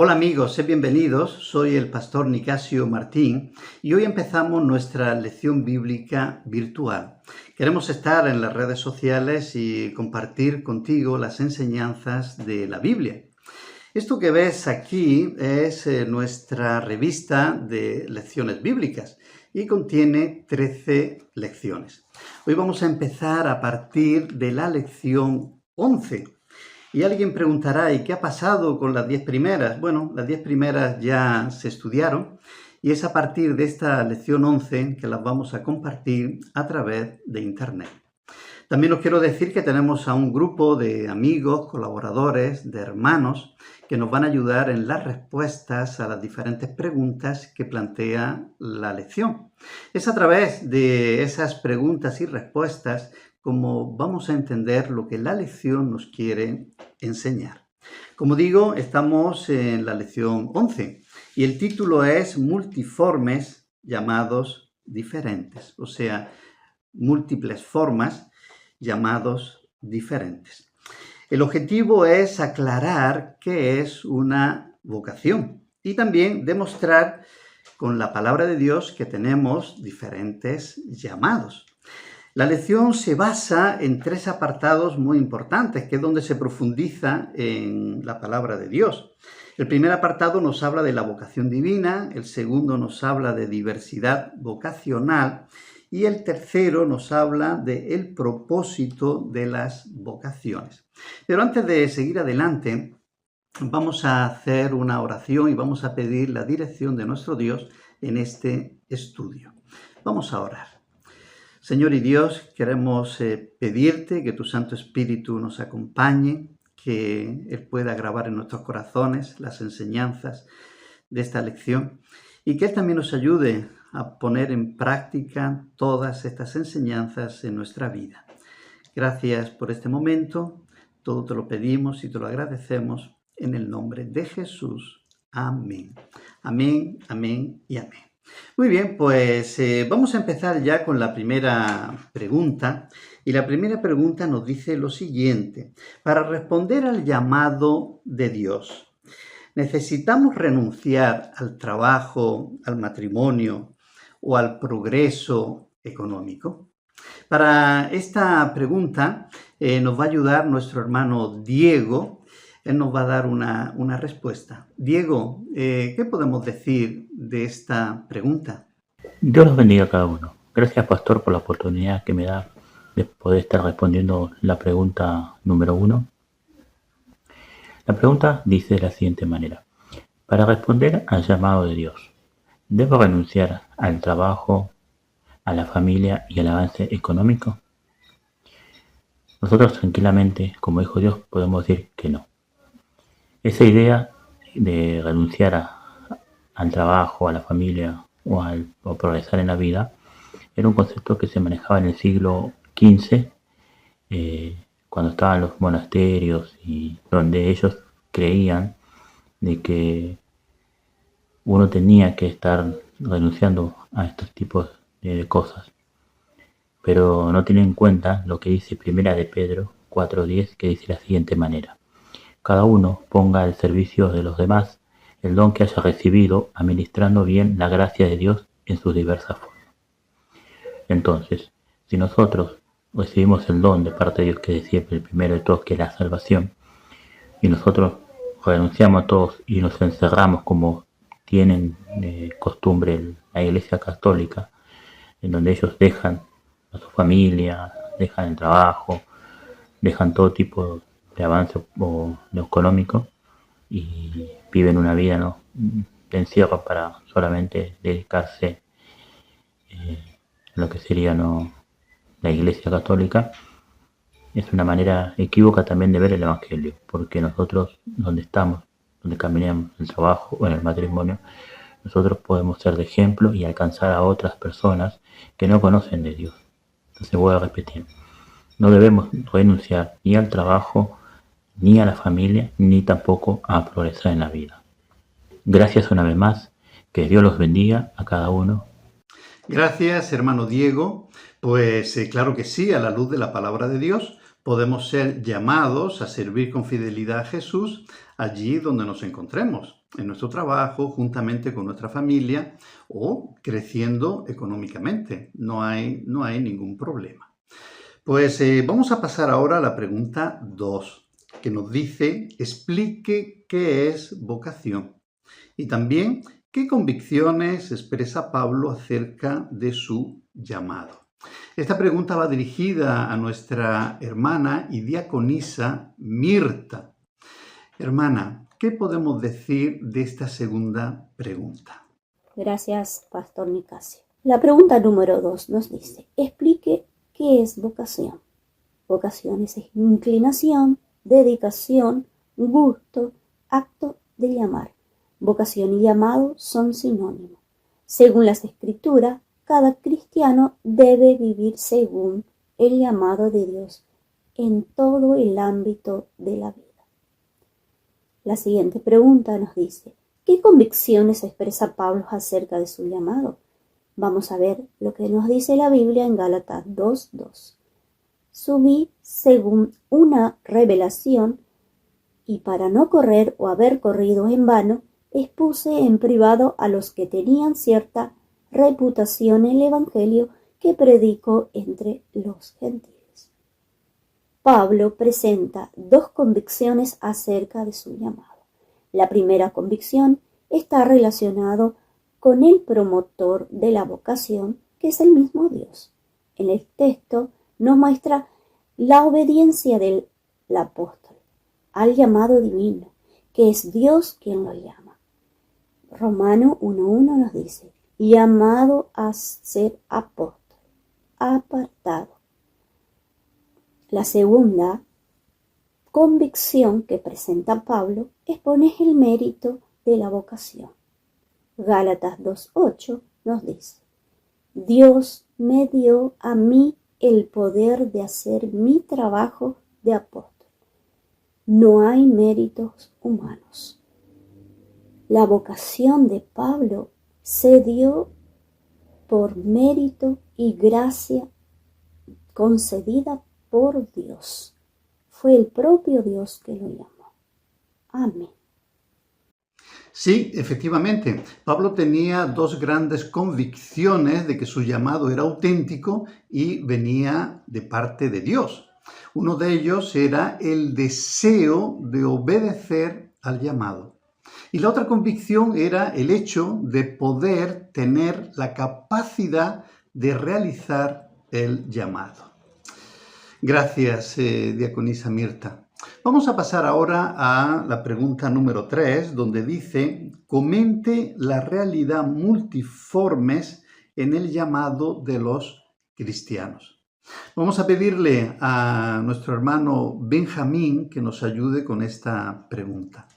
Hola amigos, sed bienvenidos. Soy el pastor Nicasio Martín y hoy empezamos nuestra lección bíblica virtual. Queremos estar en las redes sociales y compartir contigo las enseñanzas de la Biblia. Esto que ves aquí es nuestra revista de lecciones bíblicas y contiene 13 lecciones. Hoy vamos a empezar a partir de la lección 11. Y alguien preguntará, ¿y qué ha pasado con las 10 primeras? Bueno, las 10 primeras ya se estudiaron y es a partir de esta lección 11 que las vamos a compartir a través de Internet. También os quiero decir que tenemos a un grupo de amigos, colaboradores, de hermanos que nos van a ayudar en las respuestas a las diferentes preguntas que plantea la lección. Es a través de esas preguntas y respuestas como vamos a entender lo que la lección nos quiere enseñar. Como digo, estamos en la lección 11 y el título es Multiformes llamados diferentes, o sea, múltiples formas llamados diferentes. El objetivo es aclarar qué es una vocación y también demostrar con la palabra de Dios que tenemos diferentes llamados. La lección se basa en 3 apartados muy importantes, que es donde se profundiza en la palabra de Dios. El primer apartado nos habla de la vocación divina, el segundo nos habla de diversidad vocacional y el tercero nos habla del propósito de las vocaciones. Pero antes de seguir adelante, vamos a hacer una oración y vamos a pedir la dirección de nuestro Dios en este estudio. Vamos a orar. Señor y Dios, queremos pedirte que tu Santo Espíritu nos acompañe, que Él pueda grabar en nuestros corazones las enseñanzas de esta lección y que Él también nos ayude a poner en práctica todas estas enseñanzas en nuestra vida. Gracias por este momento, todo te lo pedimos y te lo agradecemos en el nombre de Jesús. Amén. Amén, amén y amén. Muy bien, pues vamos a empezar ya con la primera pregunta. Y la primera pregunta nos dice lo siguiente. Para responder al llamado de Dios, ¿necesitamos renunciar al trabajo, al matrimonio o al progreso económico? Para esta pregunta nos va a ayudar nuestro hermano Diego. Él nos va a dar una respuesta. Diego, ¿qué podemos decir de esta pregunta? Dios los bendiga a cada uno. Gracias, pastor, por la oportunidad que me da de poder estar respondiendo la pregunta número 1. La pregunta dice de la siguiente manera. Para responder al llamado de Dios, ¿debo renunciar al trabajo, a la familia y al avance económico? Nosotros tranquilamente, como hijo de Dios, podemos decir que no. Esa idea de renunciar al trabajo, a la familia o progresar en la vida era un concepto que se manejaba en el siglo XV, cuando estaban los monasterios y donde ellos creían de que uno tenía que estar renunciando a estos tipos de cosas. Pero no tienen en cuenta lo que dice Primera de Pedro 4:10, que dice de la siguiente manera. Cada uno ponga al servicio de los demás el don que haya recibido, administrando bien la gracia de Dios en sus diversas formas. Entonces, si nosotros recibimos el don de parte de Dios, que decía el primero de todos, que es la salvación, y nosotros renunciamos a todos y nos encerramos como tienen costumbre la Iglesia Católica, en donde ellos dejan a su familia, dejan el trabajo, dejan todo tipo de avance o de económico y viven una vida de encierro para solamente dedicarse a lo que sería la Iglesia Católica. Es una manera equívoca también de ver el Evangelio, porque nosotros donde estamos, donde caminamos, en el trabajo o en el matrimonio, nosotros podemos ser de ejemplo y alcanzar a otras personas que no conocen de Dios. Entonces voy a repetir, no debemos renunciar ni al trabajo, ni a la familia, ni tampoco a progresar en la vida. Gracias una vez más, que Dios los bendiga a cada uno. Gracias, hermano Diego. Pues claro que sí, a la luz de la palabra de Dios, podemos ser llamados a servir con fidelidad a Jesús allí donde nos encontremos. en nuestro trabajo, juntamente con nuestra familia o creciendo económicamente. No hay ningún problema. Pues vamos a pasar ahora a la pregunta 2, que nos dice, explique qué es vocación y también qué convicciones expresa Pablo acerca de su llamado. Esta pregunta va dirigida a nuestra hermana y diaconisa Mirta. Hermana, ¿qué podemos decir de esta segunda pregunta? Gracias, Pastor Nicasio. La pregunta número 2 nos dice, explique qué es vocación. Vocación es inclinación, dedicación, gusto, acto de llamar. Vocación y llamado son sinónimos. Según las Escrituras, cada cristiano debe vivir según el llamado de Dios en todo el ámbito de la vida. La siguiente pregunta nos dice, ¿qué convicciones expresa Pablo acerca de su llamado? Vamos a ver lo que nos dice la Biblia en Gálatas 2:2. Subí según una revelación y para no correr o haber corrido en vano, expuse en privado a los que tenían cierta reputación el evangelio que predico entre los gentiles. Pablo presenta dos convicciones acerca de su llamado. La primera convicción está relacionada con el promotor de la vocación, que es el mismo Dios. En el texto nos muestra la obediencia del apóstol al llamado divino, que es Dios quien lo llama. Romano 1:1 nos dice, llamado a ser apóstol, apartado. La segunda convicción que presenta Pablo expone el mérito de la vocación. Gálatas 2:8 nos dice, Dios me dio a mí el poder de hacer mi trabajo de apóstol. No hay méritos humanos. La vocación de Pablo se dio por mérito y gracia concedida por Dios. Fue el propio Dios que lo llamó. Amén. Sí, efectivamente, Pablo tenía dos grandes convicciones de que su llamado era auténtico y venía de parte de Dios. Uno de ellos era el deseo de obedecer al llamado. Y la otra convicción era el hecho de poder tener la capacidad de realizar el llamado. Gracias, diaconisa Mirta. Vamos a pasar ahora a la pregunta número 3, donde dice, comente la realidad multiformes en el llamado de los cristianos. Vamos a pedirle a nuestro hermano Benjamín que nos ayude con esta pregunta.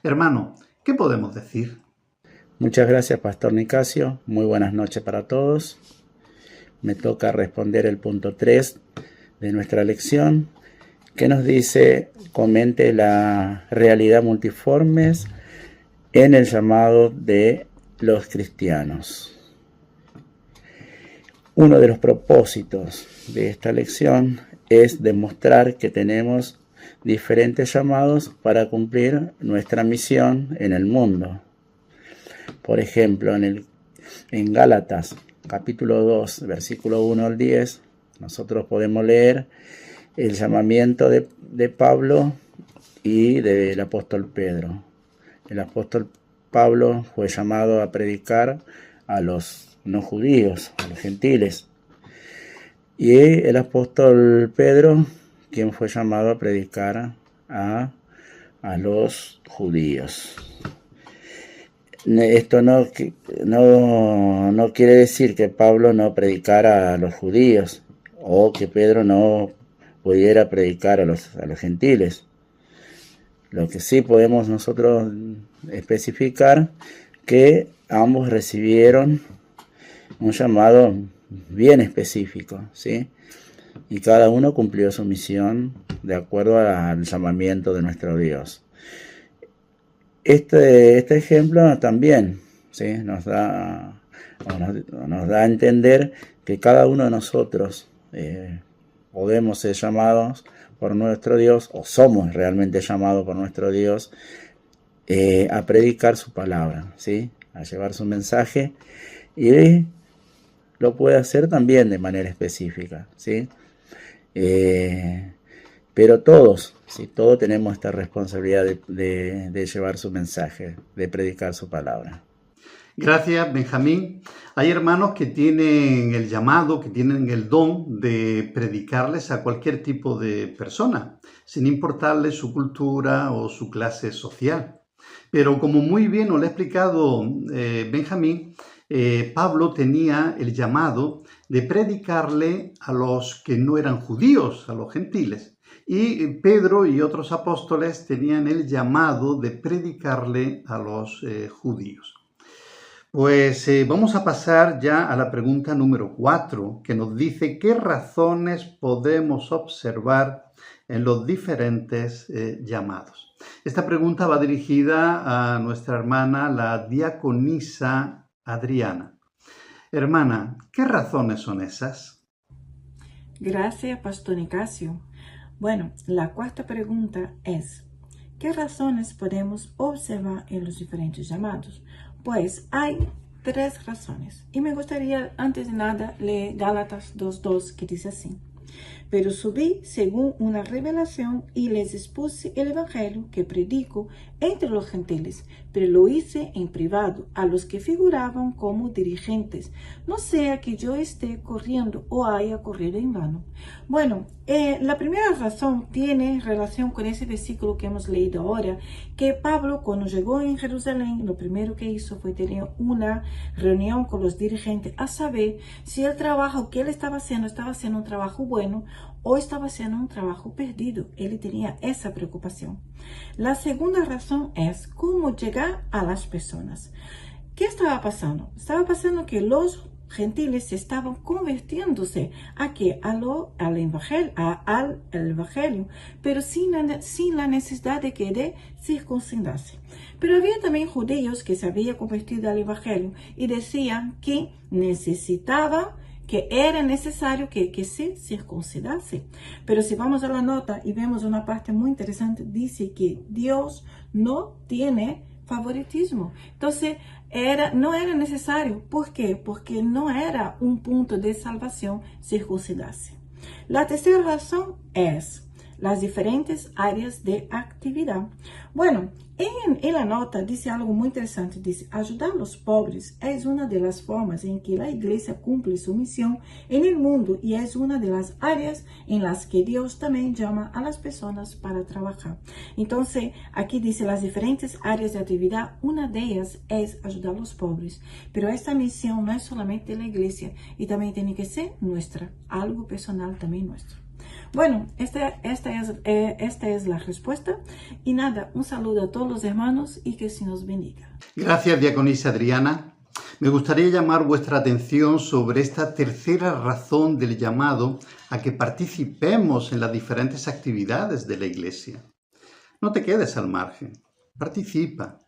Hermano, ¿qué podemos decir? Muchas gracias, Pastor Nicasio. Muy buenas noches para todos. Me toca responder el punto 3 de nuestra lección, que nos dice, comente la realidad multiformes en el llamado de los cristianos. Uno de los propósitos de esta lección es demostrar que tenemos diferentes llamados para cumplir nuestra misión en el mundo. Por ejemplo, en Gálatas, capítulo 2, versículo 1 al 10, nosotros podemos leer el llamamiento de Pablo y del apóstol Pedro. El apóstol Pablo fue llamado a predicar a los no judíos, a los gentiles. Y el apóstol Pedro, quien fue llamado a predicar a los judíos. Esto no quiere decir que Pablo no predicara a los judíos o que Pedro no pudiera predicar a los gentiles. Lo que sí podemos nosotros especificar que ambos recibieron un llamado bien específico, ¿sí? Y cada uno cumplió su misión de acuerdo al llamamiento de nuestro Dios. Este ejemplo también, ¿sí? nos da a entender que cada uno de nosotros podemos ser llamados por nuestro Dios, o somos realmente llamados por nuestro Dios, a predicar su palabra, ¿sí? A llevar su mensaje, y lo puede hacer también de manera específica, ¿sí? Pero todos, ¿sí? Todos tenemos esta responsabilidad de llevar su mensaje, de predicar su palabra. Gracias, Benjamín. Hay hermanos que tienen el llamado, que tienen el don de predicarles a cualquier tipo de persona, sin importarle su cultura o su clase social. Pero como muy bien nos lo ha explicado Benjamín, Pablo tenía el llamado de predicarle a los que no eran judíos, a los gentiles. Y Pedro y otros apóstoles tenían el llamado de predicarle a los judíos. Pues vamos a pasar ya a la pregunta número 4, que nos dice qué razones podemos observar en los diferentes llamados. Esta pregunta va dirigida a nuestra hermana, la diaconisa Adriana. Hermana, ¿qué razones son esas? Gracias, Pastor Nicasio. Bueno, la cuarta pregunta es, ¿qué razones podemos observar en los diferentes llamados? Pues hay 3 razones. Y me gustaría, antes de nada, leer Gálatas 2:2, que dice así. Pero subí según una revelación y les expuse el evangelio que predico entre los gentiles, pero lo hice en privado a los que figuraban como dirigentes, no sea que yo esté corriendo o haya corrido en vano. Bueno, la primera razón tiene relación con ese versículo que hemos leído ahora, que Pablo, cuando llegó en Jerusalén, lo primero que hizo fue tener una reunión con los dirigentes a saber si el trabajo que él estaba haciendo un trabajo bueno o estaba haciendo un trabajo perdido. Él tenía esa preocupación. La segunda razón es cómo llegar a las personas. ¿Qué estaba pasando? Estaba pasando que los gentiles estaban convirtiéndose aquí al evangelio, pero sin la necesidad de circuncidarse. Pero había también judíos que se habían convertido al evangelio y decían que era necesario que se circuncidase. Pero si vamos a la nota y vemos una parte muy interesante, dice que Dios no tiene favoritismo. Entonces, no era necesario. ¿Por qué? Porque no era un punto de salvación circuncidarse. La tercera razón es las diferentes áreas de actividad. Bueno, en la nota dice algo muy interesante, dice, ayudar a los pobres es una de las formas en que la iglesia cumple su misión en el mundo y es una de las áreas en las que Dios también llama a las personas para trabajar. Entonces, aquí dice las diferentes áreas de actividad, una de ellas es ayudar a los pobres, pero esta misión no es solamente de la iglesia y también tiene que ser nuestra, algo personal también nuestro. Bueno, esta es la respuesta. Y nada, un saludo a todos los hermanos y que se nos bendiga. Gracias, diaconisa Adriana. Me gustaría llamar vuestra atención sobre esta tercera razón del llamado a que participemos en las diferentes actividades de la iglesia. No te quedes al margen, participa.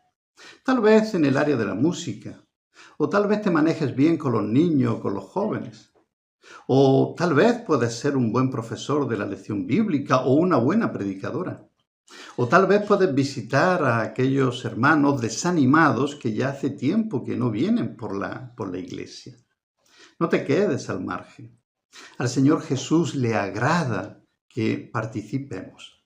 Tal vez en el área de la música, o tal vez te manejes bien con los niños o con los jóvenes. O tal vez puedes ser un buen profesor de la lección bíblica o una buena predicadora. O tal vez puedes visitar a aquellos hermanos desanimados que ya hace tiempo que no vienen por la iglesia. No te quedes al margen. Al Señor Jesús le agrada que participemos.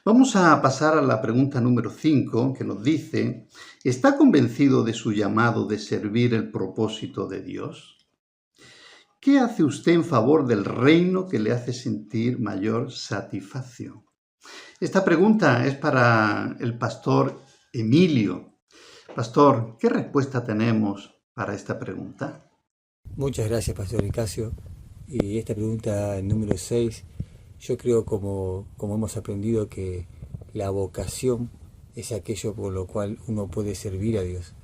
Vamos a pasar a la pregunta número 5, que nos dice, ¿está convencido de su llamado de servir el propósito de Dios? ¿Qué hace usted en favor del reino que le hace sentir mayor satisfacción? Esta pregunta es para el pastor Emilio. Pastor, ¿qué respuesta tenemos para esta pregunta? Muchas gracias, Pastor Nicasio. Y esta pregunta número 6, yo creo como hemos aprendido que la vocación es aquello por lo cual uno puede servir a Dios.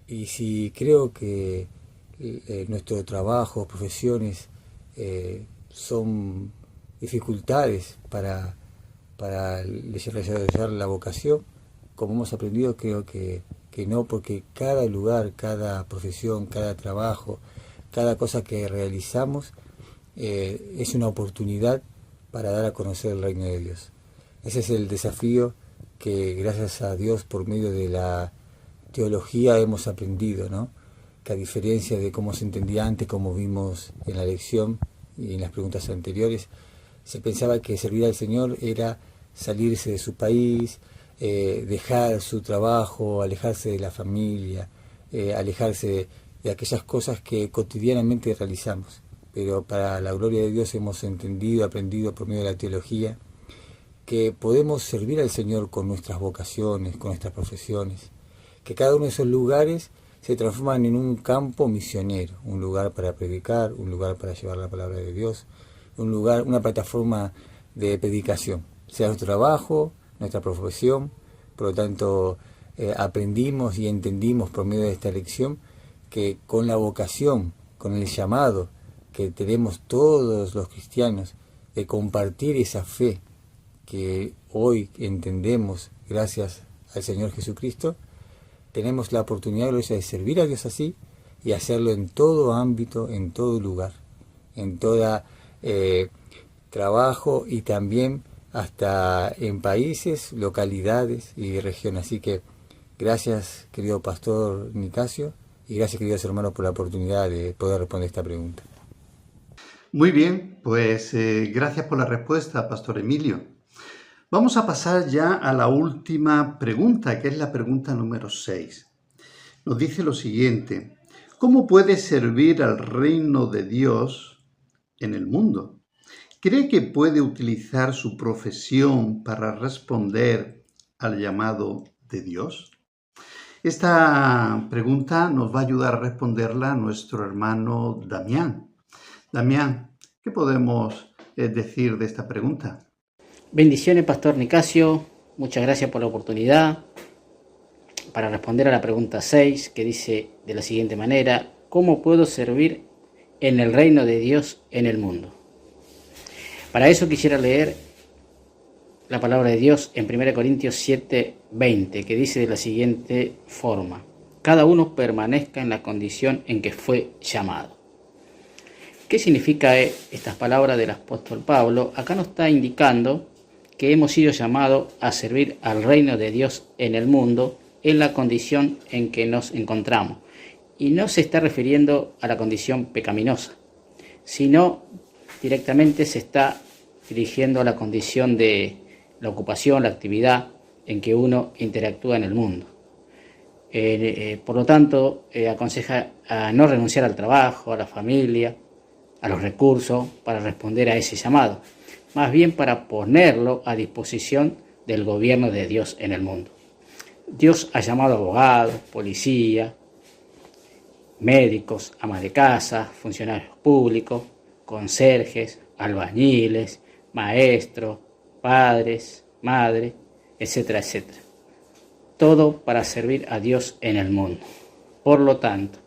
Y si creo que nuestro trabajo, profesiones, son dificultades para desarrollar la vocación, como hemos aprendido, creo que no, porque cada lugar, cada profesión, cada trabajo, cada cosa que realizamos es una oportunidad para dar a conocer el reino de Dios. Ese es el desafío que gracias a Dios por medio de la teología hemos aprendido, ¿no? Que a diferencia de cómo se entendía antes, como vimos en la lección y en las preguntas anteriores, se pensaba que servir al Señor era salirse de su país, dejar su trabajo, alejarse de la familia, alejarse de aquellas cosas que cotidianamente realizamos. Pero para la gloria de Dios hemos entendido, aprendido por medio de la teología, que podemos servir al Señor con nuestras vocaciones, con nuestras profesiones, que cada uno de esos lugares se transforman en un campo misionero, un lugar para predicar, un lugar para llevar la palabra de Dios, un lugar, una plataforma de predicación, sea nuestro trabajo, nuestra profesión. Por lo tanto, aprendimos y entendimos por medio de esta lección que con la vocación, con el llamado que tenemos todos los cristianos de compartir esa fe que hoy entendemos gracias al Señor Jesucristo, tenemos la oportunidad de servir a Dios así y hacerlo en todo ámbito, en todo lugar, en todo trabajo y también hasta en países, localidades y regiones. Así que gracias, querido pastor Nicasio, y gracias, queridos hermanos, por la oportunidad de poder responder esta pregunta. Muy bien, pues gracias por la respuesta, pastor Emilio. Vamos a pasar ya a la última pregunta, que es la pregunta número 6. Nos dice lo siguiente: ¿cómo puede servir al reino de Dios en el mundo? ¿Cree que puede utilizar su profesión para responder al llamado de Dios? Esta pregunta nos va a ayudar a responderla nuestro hermano Damián. Damián, ¿qué podemos decir de esta pregunta? Bendiciones, pastor Nicasio. Muchas gracias por la oportunidad para responder a la pregunta 6, que dice de la siguiente manera: ¿cómo puedo servir en el reino de Dios en el mundo? Para eso quisiera leer la palabra de Dios en 1 Corintios 7:20, que dice de la siguiente forma: cada uno permanezca en la condición en que fue llamado. ¿Qué significa estas palabras del apóstol Pablo? Acá nos está indicando que hemos sido llamados a servir al reino de Dios en el mundo en la condición en que nos encontramos. Y no se está refiriendo a la condición pecaminosa, sino directamente se está dirigiendo a la condición de la ocupación, la actividad en que uno interactúa en el mundo. Por lo tanto, aconseja a no renunciar al trabajo, a la familia, a los recursos para responder a ese llamado, más bien para ponerlo a disposición del gobierno de Dios en el mundo. Dios ha llamado a abogados, policía, médicos, amas de casa, funcionarios públicos, conserjes, albañiles, maestros, padres, madres, etcétera, etcétera. Todo para servir a Dios en el mundo. Por lo tanto,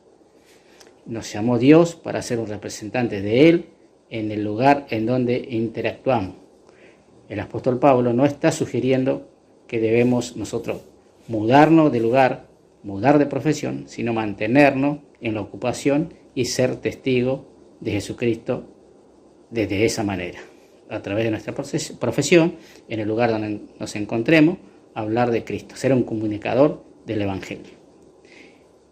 nos llamó Dios para ser un representante de Él en el lugar en donde interactuamos. El apóstol Pablo no está sugiriendo que debemos nosotros mudarnos de lugar, mudar de profesión, sino mantenernos en la ocupación y ser testigos de Jesucristo desde esa manera. A través de nuestra profesión, en el lugar donde nos encontremos, hablar de Cristo, ser un comunicador del Evangelio.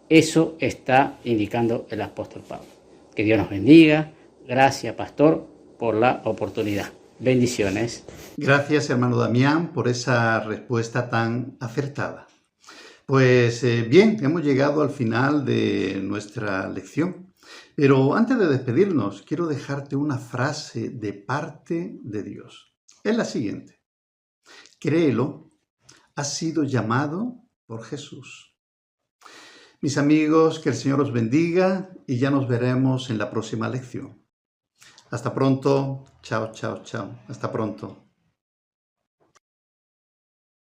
Eso está indicando el apóstol Pablo. Que Dios nos bendiga. Gracias, pastor, por la oportunidad. Bendiciones. Gracias, hermano Damián, por esa respuesta tan acertada. Pues bien, hemos llegado al final de nuestra lección. Pero antes de despedirnos, quiero dejarte una frase de parte de Dios. Es la siguiente: créelo, has sido llamado por Jesús. Mis amigos, que el Señor os bendiga y ya nos veremos en la próxima lección. Hasta pronto. Chao, chao, chao. Hasta pronto.